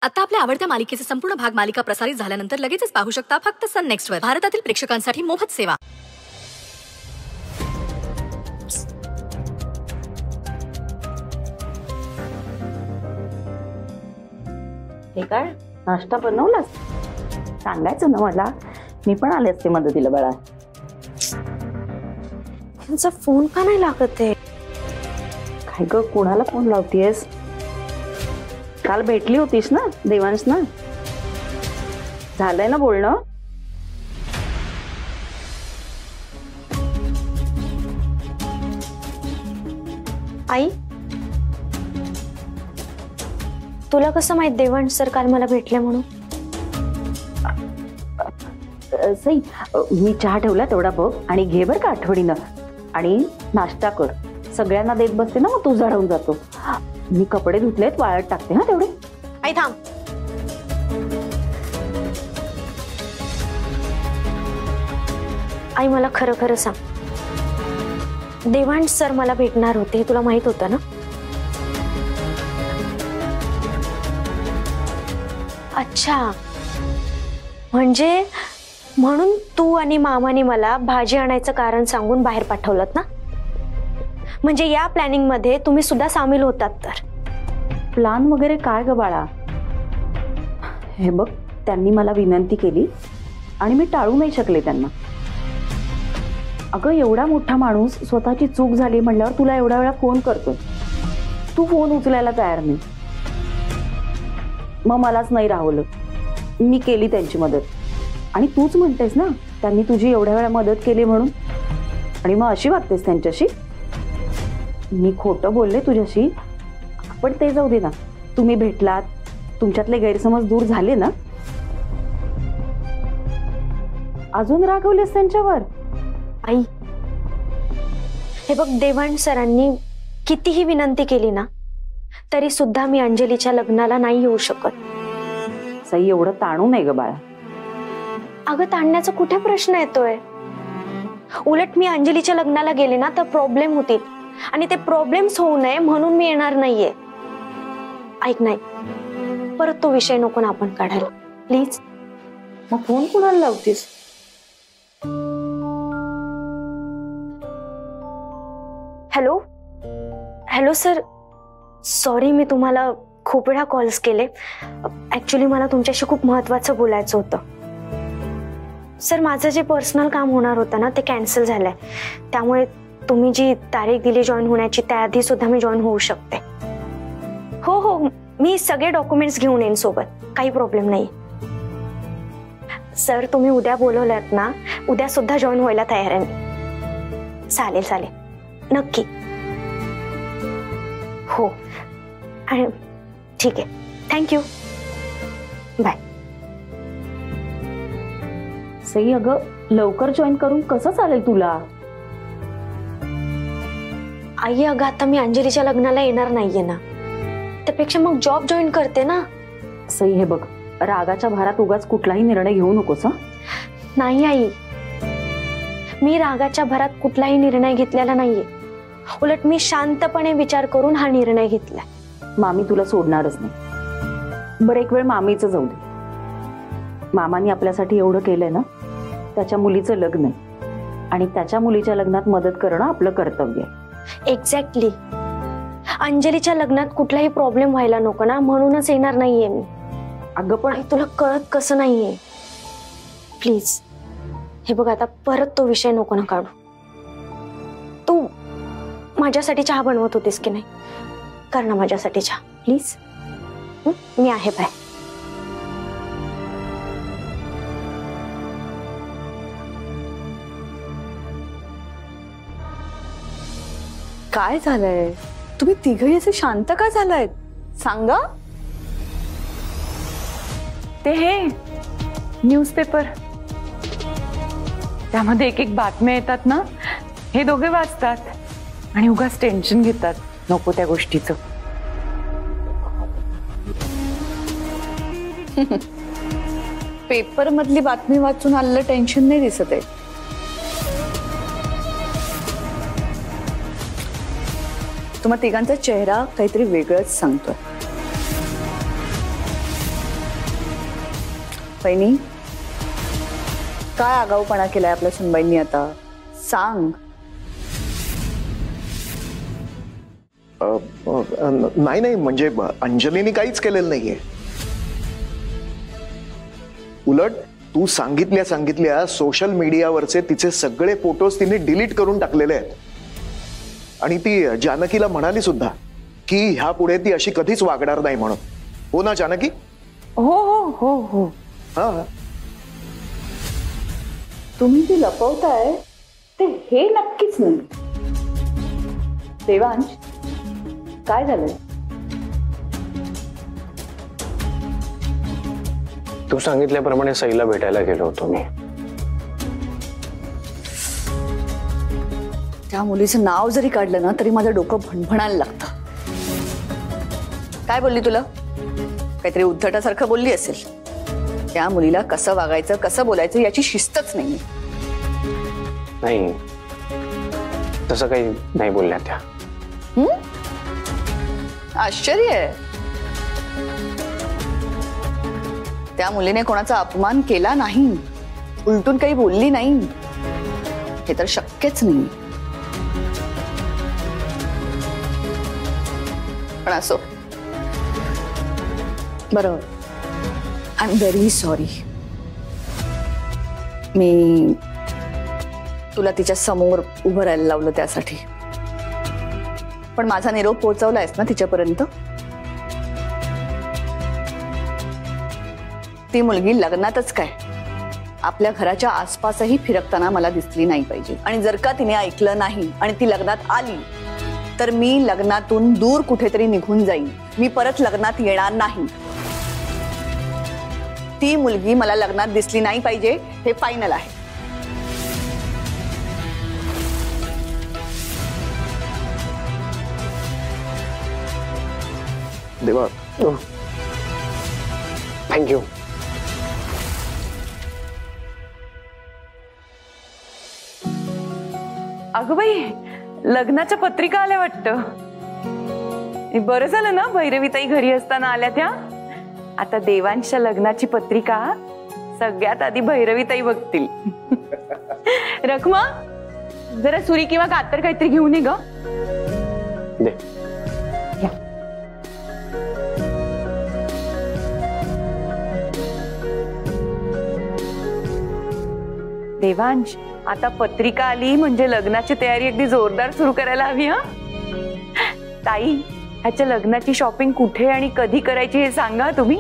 आता आपल्या आवडत्या मालिकेचे संपूर्ण भाग मालिका प्रसारित झाल्यानंतर लगेचच पाहू शकता फक्त सन नेक्स्ट वर. भारतातील प्रेक्षकांसाठी मोफत सेवा. हे काय नाश्ता बनवलास? सांगायचं ना मला, मी पण आले असते मदतीला. बाळा त्यांचा फोन का नाही लागत आहे? काय ग, कोणाला फोन लावतीयस? काल भेटली होतीस ना देवांश ना? झालंय ना बोलणं? आई, तुला कसं माहित देवांश सर काल मला भेटले म्हणून? सई, मी चहा ठेवला तेवढा बघ आणि घे बर का आठवणीनं. आणि नाश्ता कर, सगळ्यांना देत बसते ना मग तू जळून जातो. मी कपडे धुतलेत, वाळत टाकते हा तेवढे. आई थांब. आई मला खरं खरं सांग, देवांश सर मला भेटणार होते हे तुला माहित होतं ना? अच्छा, म्हणजे म्हणून तू आणि मामाने मला भाजी आणायचं कारण सांगून बाहेर पाठवलं ना? म्हणजे या प्लॅनिंग मध्ये तुम्ही सुद्धा सामील होतात तर? प्लान वगैरे काय ग बाळा? हे बघ, त्यांनी मला विनंती केली आणि मी टाळू नाही शकले त्यांना. अगं, एवढा मोठा माणूस स्वतःची चूक झाली म्हणल्यावर तुला एवढा वेळा फोन करतोय, तू फोन उचलायला तयार नाही. मग मलाच नाही राहवलं, मी केली त्यांची मदत. आणि तूच म्हणतेस ना त्यांनी तुझी एवढ्या वेळा मदत केली म्हणून, आणि मग अशी वागतेस त्यांच्याशी? मी खोटं बोलले तुझ्याशी, पण ते जाऊ दे ना. तुम्ही भेटलात, तुमच्यातले गैरसमज दूर झाले ना? अजून रागवलेस त्यांच्यावर? आई, हे बघ, देवांश सरांनी कितीही विनंती केली ना तरी सुद्धा मी अंजलीच्या लग्नाला नाही येऊ शकत. सई, एवढं ताणू नाही ग बाळा. अगं, ताणण्याचा कुठे प्रश्न येतोय? उलट मी अंजलीच्या लग्नाला गेले ना तर प्रॉब्लेम होतील, आणि ते प्रॉब्लेम्स होऊ नये म्हणून मी येणार नाहीये. ऐक, नाही, परत तो विषय नको ना आपण काढायला, प्लीज. मग फोन कुणाला लावतीस? हॅलो हॅलो सर, सॉरी मी तुम्हाला खूप वेळा कॉल्स केले. ऍक्च्युली मला तुमच्याशी खूप महत्वाचं बोलायचं होतं. सर, माझं जे पर्सनल काम होणार होतं ना ते कॅन्सल झालंय, त्यामुळे तुम्ही जी तारीख दिली जॉईन होण्याची त्याआधी सुद्धा मी जॉईन होऊ शकते. हो हो, मी सगळे डॉक्युमेंट्स घेऊन येईन सोबत, काही प्रॉब्लेम नाही. सर, तुम्ही उद्या बोलवलात ना, उद्या सुद्धा जॉईन व्हायला तयार आहे मी. चालेल चालेल, नक्की. हो, आणि ठीक आहे, थँक्यू, बाय. सई, अगं लवकर जॉईन करून कसं चालेल तुला? आई, अगं आता मी अंजलीच्या लग्नाला येणार नाहीये ना, त्यापेक्षा मग जॉब जॉईन करते ना. सई, हे बघ, रागाच्या भारात उगाच कुठलाही निर्णय घेऊ नकोस. नाही आई, मी रागाच्या भरात कुठलाही निर्णय घेतलेला नाहीये. उलट मी शांतपणे विचार करून हा निर्णय घेतलाय. मामी तुला सोडणारच नाही. बरं, एक वेळ मामीचं जाऊ दे. मामानी आपल्यासाठी एवढं केलंय ना, त्याच्या मुलीचं लग्न आहे आणि त्याच्या मुलीच्या लग्नात मदत करणं आपलं कर्तव्य आहे. एक्झॅक्टली. अंजलीच्या लग्नात कुठलाही प्रॉब्लेम व्हायला नको ना, म्हणूनच येणार नाहीये मी. अगं पण तुला कळत कसं नाहीये? प्लीज, हे बघ, आता परत तो विषय नको ना काढू. तू माझ्यासाठी चहा बनवत होतीस की नाही? कर ना माझ्यासाठी चहा, प्लीज. मी आहे, बाय. काय झालंय? तुम्ही तिघही असे शांत का झालायत? सांगा. ते हे न्यूजपेपर, त्यामध्ये एक एक बातम्या येतात ना, हे दोघे वाचतात आणि उगाच टेन्शन घेतात नको त्या गोष्टीचं. पेपर मधली बातमी वाचून आलेलं टेन्शन नाही दिसत आहे. तुम्हा तिघांचा चेहरा काहीतरी वेगळंच सांगतोय. बहिणी, काय आगाऊपणा केलाय आपल्या सुनबाईंनी आता? सांग. नाही नाही, म्हणजे अंजलीने काहीच केलेलं नाहीये. उलट तू सांगितल्या सोशल मीडियावरचे तिचे सगळे फोटोज तिने डिलीट करून टाकलेले आहेत. आणि ती जानकीला म्हणाली सुद्धा की ह्यापुढे ती अशी कधीच वागणार नाही म्हणून. हो ना जानकी? हो हो हो हो. हा. तुम्ही ती लपवताय ते हे नक्कीच नाही. देवांश, काय झालंय? तू सांगितल्याप्रमाणे सईला भेटायला गेलो होतो मी. त्या मुलीचं नाव जरी काढलं ना तरी माझं डोकं भणभणायला लागतं. काय बोलली तुला? काहीतरी उद्धटासारखं बोलली असेल. त्या मुलीला कसं वागायचं, कसं बोलायचं याची शिस्तच नाही. नाही, तसं काही नाही बोलल्या त्या. आश्चर्य आहे. त्या मुलीने कोणाचा अपमान केला नाही, उलटून काही बोलली नाही, हे तर शक्यच नाही. पण असो, बरोबर. I am very sorry. मी तुला तिच्या समोर उभं राहायला लावलं त्यासाठी. पण माझा निरोप पोहोचवलायस ना तिच्यापर्यंत? ती मुलगी लग्नातच काय, आपल्या घराच्या आसपासही फिरकताना मला दिसली नाही पाहिजे. आणि जर का तिने ऐकलं नाही आणि ती लग्नात आली तर मी लग्नातून दूर कुठेतरी निघून जाईन. मी परत लग्नात येणार नाही. ती मुलगी मला लग्नात दिसली नाही पाहिजे, हे फायनल आहे. देवा, थँक्यू. अगं बाई, लग्नाच्या पत्रिका आल्या वाटतं. बरं झालं ना भैरवीताई घरी असताना आल्या त्या. आता देवांच्या लग्नाची पत्रिका सगळ्यात आधी भैरवीताई बघतील. रखमा, जरा सुरी किंवा कातर काहीतरी घेऊन ये ग. दे. देवांश, आता पत्रिका आली म्हणजे लग्नाची तयारी अगदी जोरदार सुरू करायला हवी. हा ताई, ह्याच्या लग्नाची शॉपिंग कुठे आणि कधी करायची हे सांगा तुम्ही.